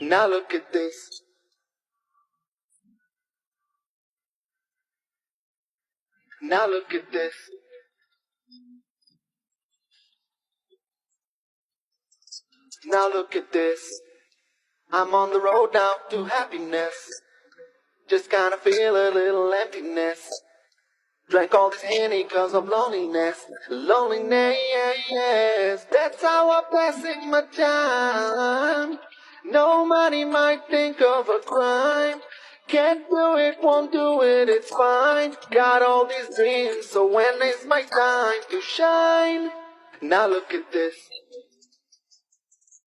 Now look at this. Now look at this. Now look at this. I'm on the road now to happiness. Just kinda feel a little emptiness. Drank all this Henny cause of loneliness. Loneliness. That's how I'm passing my time. No money might think of a crime. Can't do it, won't do it, it's fine. Got all these dreams, so when is my time to shine? Now look at this.